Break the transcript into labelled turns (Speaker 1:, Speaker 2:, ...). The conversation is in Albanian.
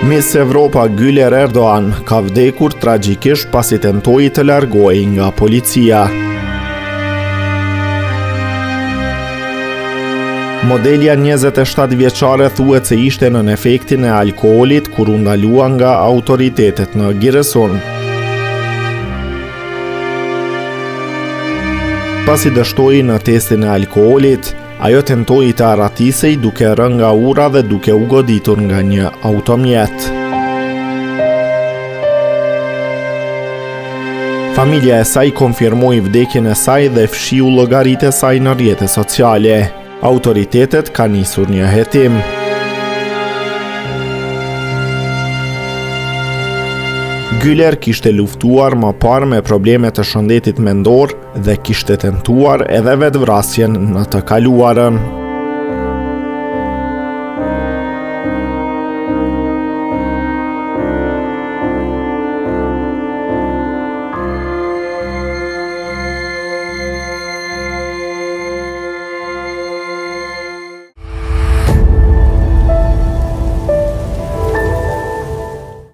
Speaker 1: Miss Evropa Güler Erdoğan ka vdekur tragjikisht pasi tentoi të largohej nga policia. Modelja 27 vjeçare thuhet se ishte nën efektin e alkoolit kur u ndalua nga autoritetet në Giresun. Pasi dështoi në testin e alkoolit, ajo tentoi të arratisej duke rënë nga ura dhe duke u goditur nga një automjet. Familja e saj konfirmoi vdekjen e saj dhe fshiu llogaritë e saj në rrjete sociale. Autoritetet kanë nisur një hetim. Güler kishte luftuar më parë me probleme të shëndetit mendor dhe kishte tentuar edhe vetvrasjen në të kaluarën.